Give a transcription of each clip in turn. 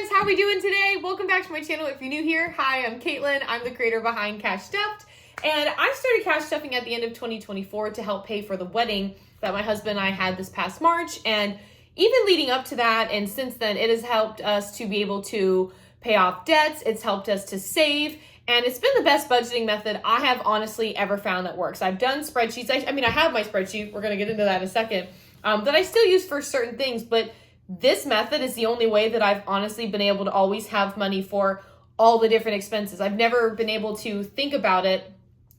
friends, how are we doing today? Welcome back to my channel. If you're new here, hi, I'm Caitlin. I'm the creator behind Cash Stuffed, and I started cash stuffing at the end of 2024 to help pay for the wedding that my husband and I had this past March. And even leading up to that, and since then, it has helped us to be able to pay off debts. It's helped us to save, and it's been the best budgeting method I have honestly ever found that works. I've done spreadsheets. I have my spreadsheet. We're going to get into that in a second, that I still use for certain things, but this method is the only way that I've honestly been able to always have money for all the different expenses. I've never been able to think about it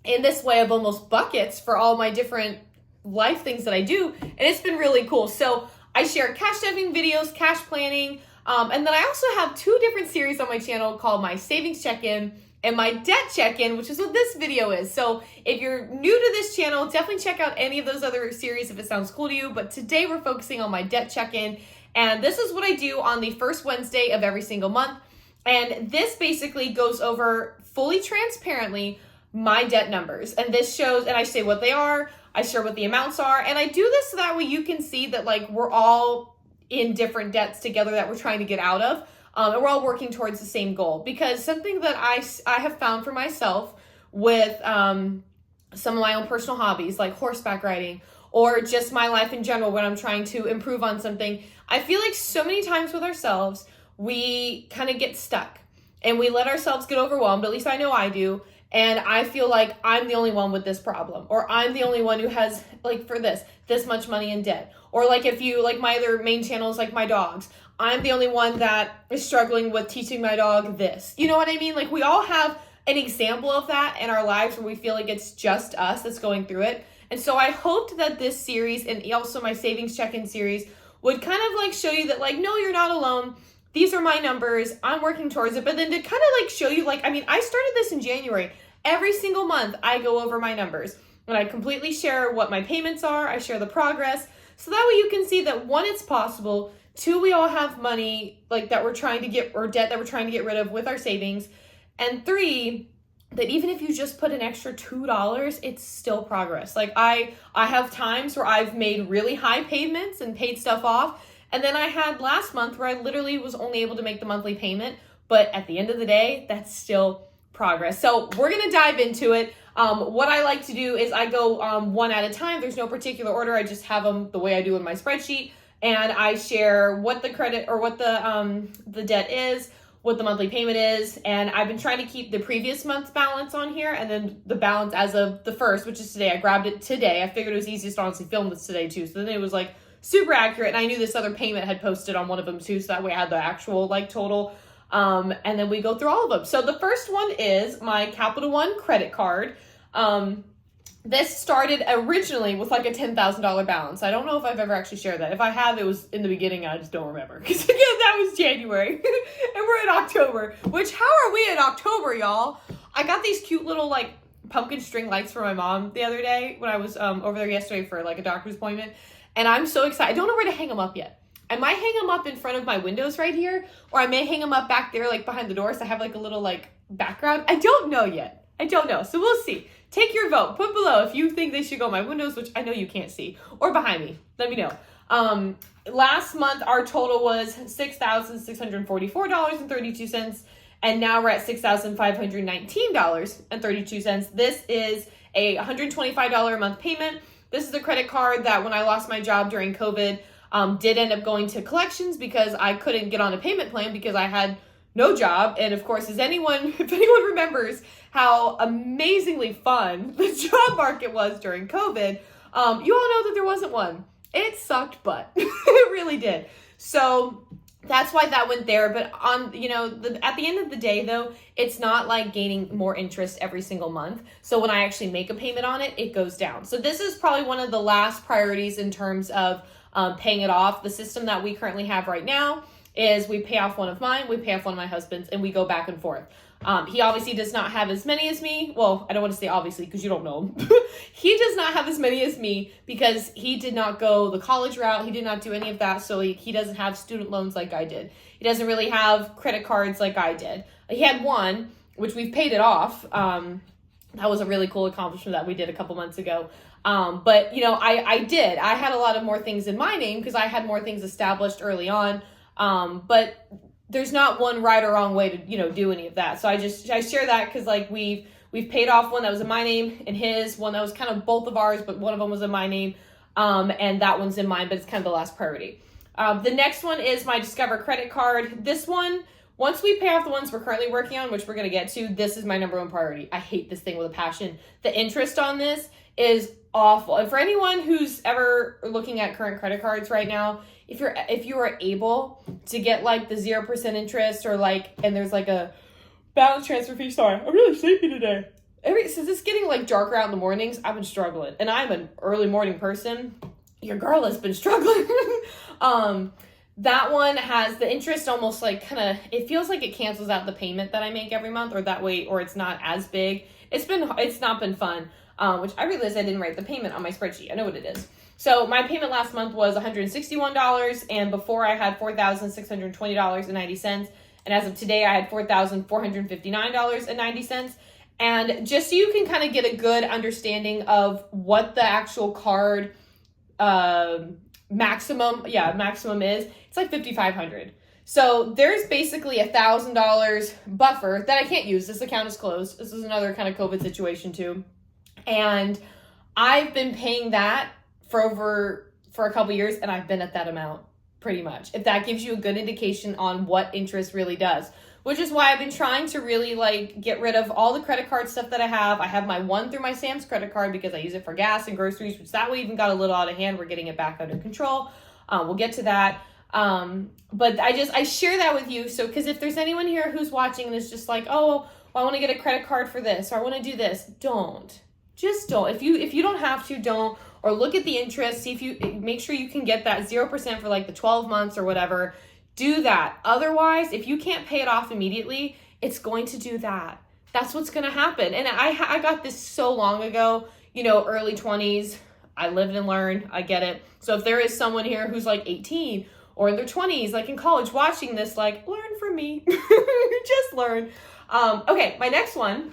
in this way of almost buckets for all my different life things that I do, and it's been really cool. So I share cash stuffing videos, cash planning, and then I also have two different series on my channel called my savings check-in and my debt check-in, which is what this video is. So if you're new to this channel, definitely check out any of those other series if it sounds cool to you. But today we're focusing on my debt check-in, and this is what I do on the first Wednesday of every single month. And this basically goes over fully transparently my debt numbers. And this shows, and I say what they are, I share what the amounts are, and I do this so that way you can see that like we're all in different debts together that we're trying to get out of. And we're all working towards the same goal, because something that I have found for myself with some of my own personal hobbies like horseback riding or just my life in general when I'm trying to improve on something, I feel like so many times with ourselves, we kind of get stuck and we let ourselves get overwhelmed. At least I know I do. And I feel like I'm the only one with this problem, or I'm the only one who has, like, for this much money in debt. Or like if you, like my other main channels, like my dogs, I'm the only one that is struggling with teaching my dog this. You know what I mean? Like, we all have an example of that in our lives where we feel like it's just us that's going through it. And so I hoped that this series, and also my savings check-in series, would kind of like show you that, like, no, you're not alone. These are my numbers. I'm working towards it. But then to kind of like show you, like, I mean, I started this in January. Every single month, I go over my numbers, and I completely share what my payments are. I share the progress. So that way you can see that, one, it's possible. Two, we all have money like that we're trying to get, or debt that we're trying to get rid of with our savings. And three, that even if you just put an extra $2, it's still progress. Like I have times where I've made really high payments and paid stuff off. And then I had last month where I literally was only able to make the monthly payment. But at the end of the day, that's still progress. So we're going to dive into it. What I like to do is I go one at a time. There's no particular order. I just have them the way I do in my spreadsheet. And I share what the credit or what the debt is, what the monthly payment is. And I've been trying to keep the previous month's balance on here, and then the balance as of the first, which is today. I grabbed it today. I figured it was easiest to honestly film this today too. So then it was like super accurate. And I knew this other payment had posted on one of them too. So that way I had the actual like total. And then we go through all of them. So the first one is my Capital One credit card. This started originally with like a $10,000 balance. I don't know if I've ever actually shared that. If I have, it was in the beginning. I just don't remember. Because again, that was January and we're in October, which how are we in October, y'all? I got these cute little like pumpkin string lights for my mom the other day when I was over there yesterday for like a doctor's appointment. And I'm so excited. I don't know where to hang them up yet. I might hang them up in front of my windows right here, or I may hang them up back there, like behind the door, so I have like a little like background. I don't know yet. I don't know. So we'll see. Take your vote. Put below if you think they should go on my windows, which I know you can't see, or behind me. Let me know. Last month, our total was $6,644.32, and now we're at $6,519.32. This is a $125 a month payment. This is the credit card that when I lost my job during COVID, did end up going to collections because I couldn't get on a payment plan because I had no job. And of course, if anyone remembers how amazingly fun the job market was during COVID, you all know that there wasn't one. It sucked butt. It really did. So that's why that went there. But on, at the end of the day though, it's not like gaining more interest every single month. So when I actually make a payment on it, it goes down. So this is probably one of the last priorities in terms of paying it off. The system that we currently have right now is we pay off one of mine, we pay off one of my husband's, and we go back and forth. He obviously does not have as many as me. Well, I don't want to say obviously because you don't know him. He does not have as many as me because he did not go the college route. He did not do any of that. So he doesn't have student loans like I did. He doesn't really have credit cards like I did. He had one, which we've paid it off. That was a really cool accomplishment that we did a couple months ago. But I had a lot of more things in my name because I had more things established early on. But there's not one right or wrong way to, do any of that. So I share that because like we've paid off one that was in my name and his, one that was kind of both of ours, but one of them was in my name. And that one's in mine, but it's kind of the last priority. The next one is my Discover credit card. This one, once we pay off the ones we're currently working on, which we're going to get to, this is my number one priority. I hate this thing with a passion. The interest on this is awful. And for anyone who's ever looking at current credit cards right now, if you are able to get like the 0% interest or like, and there's like a balance transfer fee. Sorry, I'm really sleepy today. Since it's getting like darker out in the mornings, I've been struggling, and I'm an early morning person. Your girl has been struggling. That one has the interest almost like it feels like it cancels out the payment that I make every month, or that way, or it's not as big. It's not been fun, which I realized I didn't write the payment on my spreadsheet. I know what it is. So my payment last month was $161, and before I had $4,620.90, and as of today I had $4,459.90. And just so you can kind of get a good understanding of what the actual card maximum is, it's like $5,500. So there's basically $1,000 buffer that I can't use. This account is closed. This is another kind of COVID situation too. And I've been paying that for a couple years, and I've been at that amount pretty much. If that gives you a good indication on what interest really does. Which is why I've been trying to really like get rid of all the credit card stuff that I have. I have my one through my Sam's credit card because I use it for gas and groceries, which that way even got a little out of hand. We're getting it back under control. We'll get to that. But I share that with you. So, because if there's anyone here who's watching and is just like, oh, well, I want to get a credit card for this, or I want to do this, just don't. If you don't have to, don't. Or look at the interest. See if you make sure you can get that 0% for like the 12 months or whatever. Do that. Otherwise, if you can't pay it off immediately, it's going to do that. That's what's going to happen. And I got this so long ago, early 20s. I lived and learned. I get it. So if there is someone here who's like 18 or in their 20s, like in college, watching this, like, learn from me. Just learn. Okay, my next one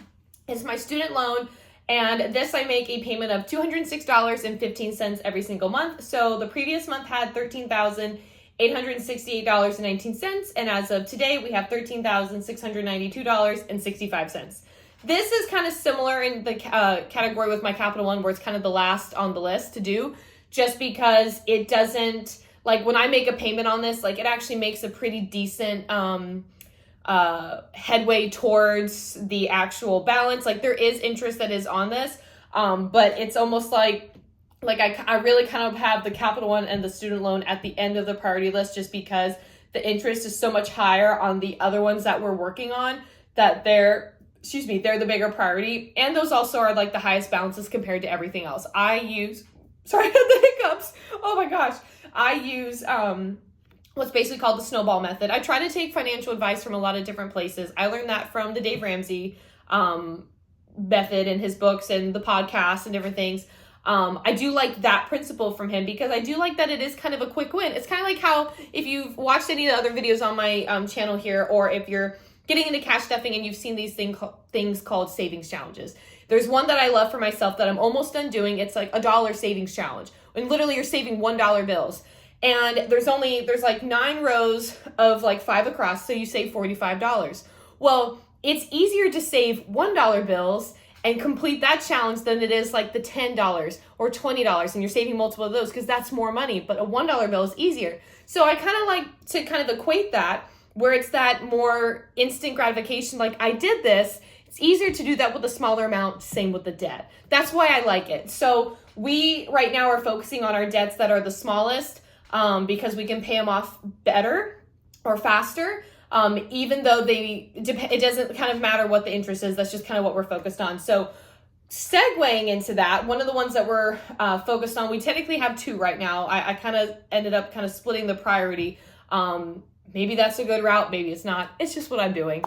is my student loan. And this, I make a payment of $206.15 every single month. So the previous month had $13,868.19, and as of today, we have $13,692.65. This is kind of similar in the category with my Capital One, where it's kind of the last on the list to do, just because it doesn't, like when I make a payment on this, like it actually makes a pretty decent headway towards the actual balance. Like there is interest that is on this, but it's almost like I really kind of have the Capital One and the student loan at the end of the priority list, just because the interest is so much higher on the other ones that we're working on, that they're the bigger priority. And those also are like the highest balances compared to everything else. I use the hiccups. Oh my gosh. I use what's basically called the snowball method. I try to take financial advice from a lot of different places. I learned that from the Dave Ramsey method in his books and the podcasts and different things. I do like that principle from him, because I do like that it is kind of a quick win. It's kind of like how, if you've watched any of the other videos on my channel here, or if you're getting into cash stuffing and you've seen these things called savings challenges. There's one that I love for myself that I'm almost done doing. It's like $1 savings challenge. And literally you're saving $1 bills. And there's like 9 rows of like 5 across, so you save $45. Well, it's easier to save $1 bills and complete that challenge than it is like the $10 or $20, and you're saving multiple of those, because that's more money, but a $1 bill is easier. So I kind of like to kind of equate that, where it's that more instant gratification, like I did this. It's easier to do that with a smaller amount, same with the debt. That's why I like it. So we right now are focusing on our debts that are the smallest, because we can pay them off better or faster. Even though it doesn't kind of matter what the interest is. That's just kind of what we're focused on. So segueing into that, one of the ones that we're focused on, we technically have 2 right now. I kind of ended up kind of splitting the priority. Maybe that's a good route. Maybe it's not. It's just what I'm doing.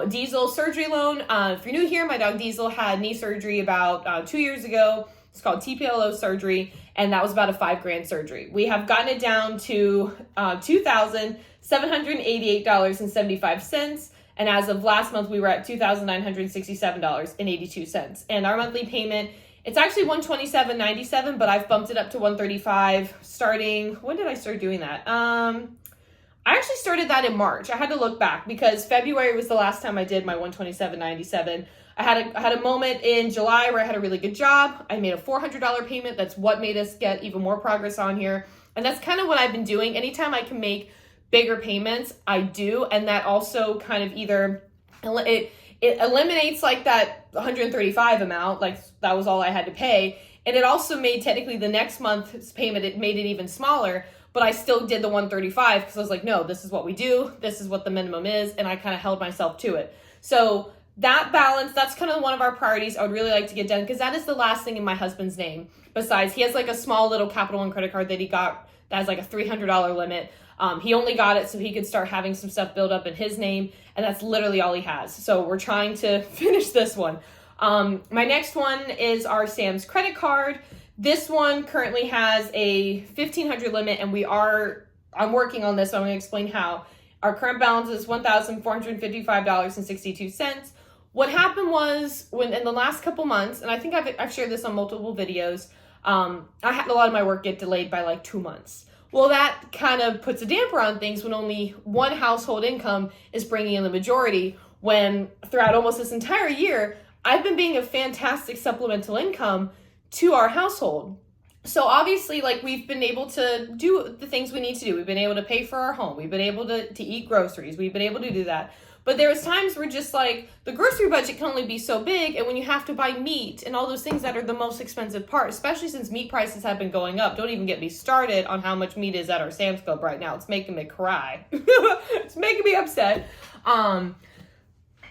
Diesel surgery loan. If you're new here, my dog Diesel had knee surgery about 2 years ago. It's called TPLO surgery, and that was about a $5,000 surgery. We have gotten it down to $2,788.75, and as of last month, we were at $2,967.82. And our monthly payment, it's actually $127.97, but I've bumped it up to $135 starting. When did I start doing that? I actually started that in March. I had to look back because February was the last time I did my $127.97. I had a moment in July where I had a really good job. I made a $400 payment. That's what made us get even more progress on here. And that's kind of what I've been doing. Anytime I can make bigger payments, I do. And that also kind of either, it eliminates like that 135 amount, like that was all I had to pay. And it also made technically the next month's payment, it made it even smaller, but I still did the 135 because I was like, no, this is what we do. This is what the minimum is. And I kind of held myself to it. So that balance, that's kind of one of our priorities I would really like to get done because that is the last thing in my husband's name. Besides, he has like a small little Capital One credit card that he got that has like a $300 limit. He only got it so he could start having some stuff build up in his name, and that's literally all he has. So we're trying to finish this one. My next one is our Sam's credit card. This one currently has a $1,500 limit, and I'm working on this, so I'm going to explain how. Our current balance is $1,455.62. What happened was when in the last couple months, and I think I've shared this on multiple videos, I had a lot of my work get delayed by like 2 months. Well, that kind of puts a damper on things when only one household income is bringing in the majority, when throughout almost this entire year, I've been being a fantastic supplemental income to our household. So obviously, like, we've been able to do the things we need to do. We've been able to pay for our home. We've been able to eat groceries. We've been able to do that. But there was times where just like the grocery budget can only be so big, and when you have to buy meat and all those things that are the most expensive part, especially since meat prices have been going up. Don't even get me started on how much meat is at our Sam's Club right now. It's making me cry. It's making me upset. I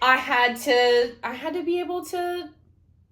had to be able to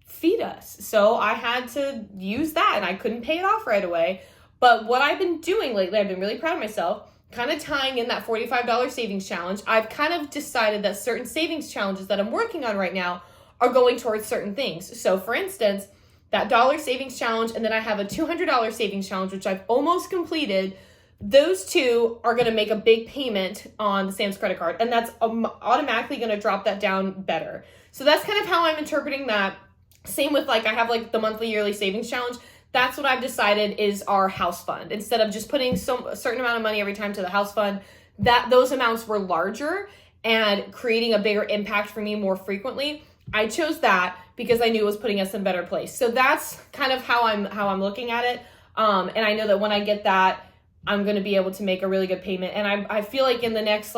feed us. So I had to use that, and I couldn't pay it off right away. But what I've been doing lately, I've been really proud of myself, kind of tying in that $45 savings challenge. I've kind of decided that certain savings challenges that I'm working on right now are going towards certain things. So for instance, that dollar savings challenge, and then I have a $200 savings challenge, which I've almost completed. Those two are going to make a big payment on the Sam's credit card, and that's automatically going to drop that down better. So that's kind of how I'm interpreting that. Same with like, I have like the monthly yearly savings challenge. That's what I've decided is our house fund. Instead of just putting a certain amount of money every time to the house fund, that those amounts were larger and creating a bigger impact for me more frequently. I chose that because I knew it was putting us in a better place. So that's kind of how I'm looking at it. And I know that when I get that, I'm going to be able to make a really good payment. And I feel like in the next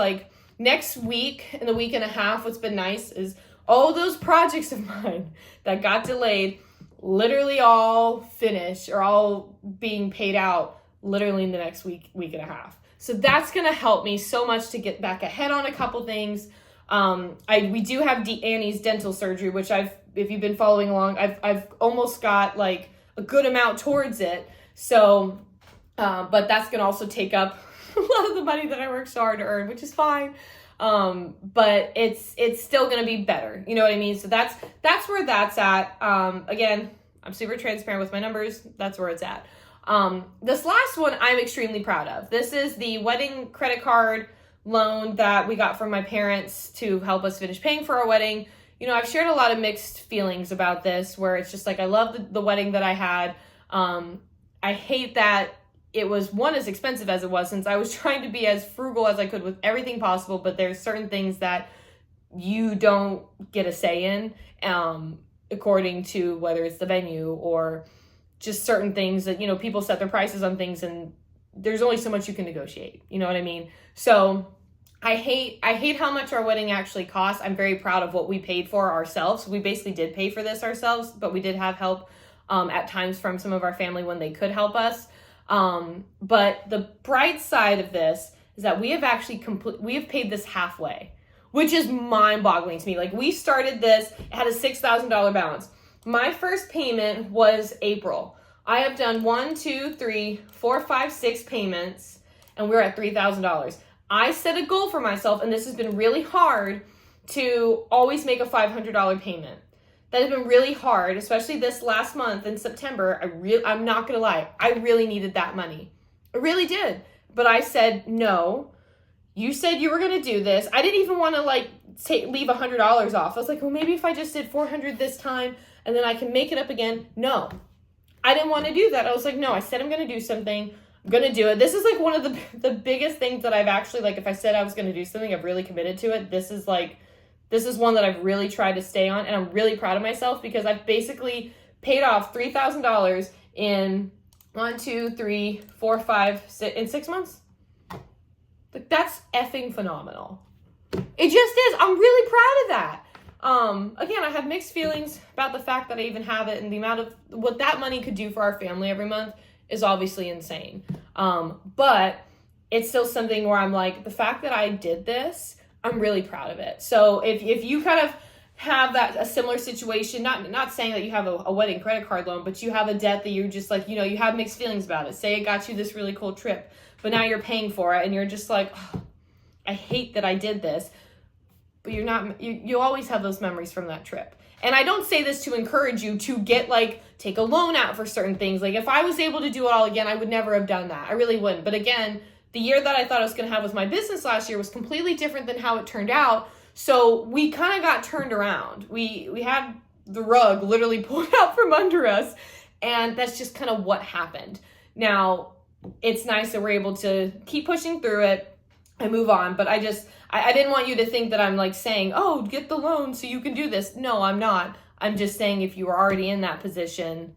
week, in the week and a half, what's been nice is all those projects of mine that got delayed literally all finished or all being paid out literally in the next week and a half. So that's going to help me so much to get back ahead on a couple things. We do have Annie's dental surgery, which if you've been following along, I've almost got like a good amount towards it. So, but that's going to also take up a lot of the money that I worked so hard to earn, which is fine. But it's still going to be better. You know what I mean? So that's where that's at. Again, I'm super transparent with my numbers. That's where it's at. This last one I'm extremely proud of. This is the wedding credit card loan that we got from my parents to help us finish paying for our wedding. You know, I've shared a lot of mixed feelings about this, where it's just like, I love the wedding that I had. I hate that it was as expensive as it was, since I was trying to be as frugal as I could with everything possible, but there's certain things that you don't get a say in, according to whether it's the venue or just certain things that, you know, people set their prices on things and there's only so much you can negotiate. You know what I mean? So I hate how much our wedding actually cost. I'm very proud of what we paid for ourselves. We basically did pay for this ourselves, but we did have help at times from some of our family when they could help us. But the bright side of this is that we have actually we have paid this halfway, which is mind-boggling to me. Like, we started this, it had a $6,000 balance. My first payment was April. I have done 6 payments, and we're at $3,000. I set a goal for myself, and this has been really hard, to always make a $500 payment. That has been really hard, especially this last month in September. I'm not gonna lie, I really needed that money. I really did. But I said, no, you said you were gonna do this. I didn't even wanna leave $100 off. I was like, well, maybe if I just did $400 this time and then I can make it up again. No, I didn't want to do that. I was like, no, I said I'm gonna do something. I'm going to do it. This is like one of the biggest things that I've actually, like, if I said I was going to do something, I've really committed to it. This is one that I've really tried to stay on, and I'm really proud of myself because I've basically paid off $3,000 in 1, 2, 3, 4, 5, 6, in 6 months. Like, that's effing phenomenal. It just is. I'm really proud of that. Again, I have mixed feelings about the fact that I even have it, and the amount of what that money could do for our family every month is obviously insane. But it's still something where I'm like, the fact that I did this, I'm really proud of it. So if you kind of have a similar situation, not saying that you have a wedding credit card loan, but you have a debt that you're just like, you have mixed feelings about it. Say it got you this really cool trip, but now you're paying for it and you're just like, oh, I hate that I did this. But you always have those memories from that trip. And I don't say this to encourage you to take a loan out for certain things. Like, if I was able to do it all again, I would never have done that. I really wouldn't. But again, the year that I thought I was going to have with my business last year was completely different than how it turned out. So we kind of got turned around. We had the rug literally pulled out from under us. And that's just kind of what happened. Now, it's nice that we're able to keep pushing through it and move on. But I didn't want you to think that I'm like saying, oh, get the loan so you can do this. No, I'm not. I'm just saying if you were already in that position,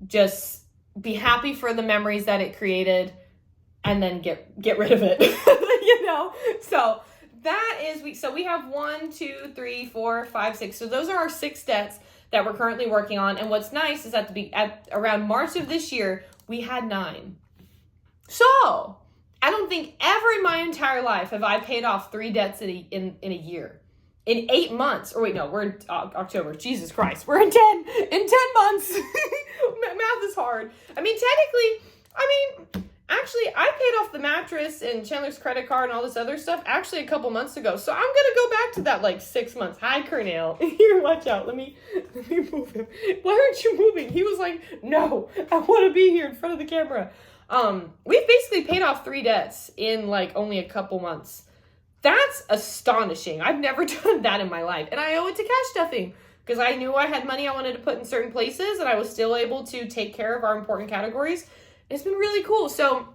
just be happy for the memories that it created and then get rid of it. So that is, we have 1, 2, 3, 4, 5, 6. So those are our 6 debts that we're currently working on. And what's nice is at around March of this year, we had 9. So I don't think ever in my entire life have I paid off 3 debts in a year. In 8 months. Or wait, no, we're in October. Jesus Christ. We're in 10 months. Math is hard. Actually, I paid off the mattress and Chandler's credit card and all this other stuff actually a couple months ago. So I'm going to go back to that 6 months. Hi, Cornell. Here, watch out. Let me move him. Why aren't you moving? He was like, no, I want to be here in front of the camera. We've basically paid off 3 debts in only a couple months. That's astonishing. I've never done that in my life. And I owe it to cash stuffing because I knew I had money I wanted to put in certain places and I was still able to take care of our important categories. It's been really cool. So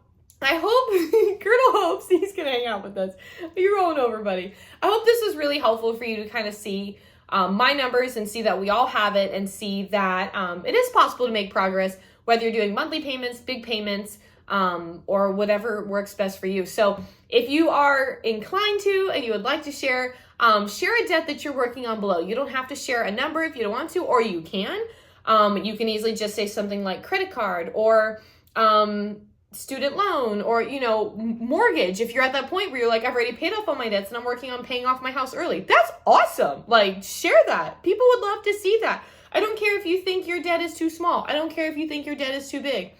I hope, Colonel hopes he's going to hang out with us. You're rolling over, buddy. I hope this is really helpful for you to kind of see my numbers and see that we all have it and see that it is possible to make progress, whether you're doing monthly payments, big payments, or whatever works best for you. So if you are inclined to and you would like to share a debt that you're working on below. You don't have to share a number if you don't want to, or you can. You can easily just say something like credit card or student loan or, mortgage. If you're at that point where you're like, I've already paid off all my debts and I'm working on paying off my house early. That's awesome. Share that. People would love to see that. I don't care if you think your debt is too small. I don't care if you think your debt is too big.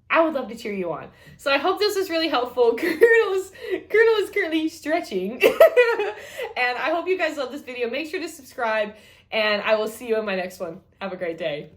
I would love to cheer you on. So I hope this is really helpful. Colonel is currently stretching. And I hope you guys love this video. Make sure to subscribe and I will see you in my next one. Have a great day.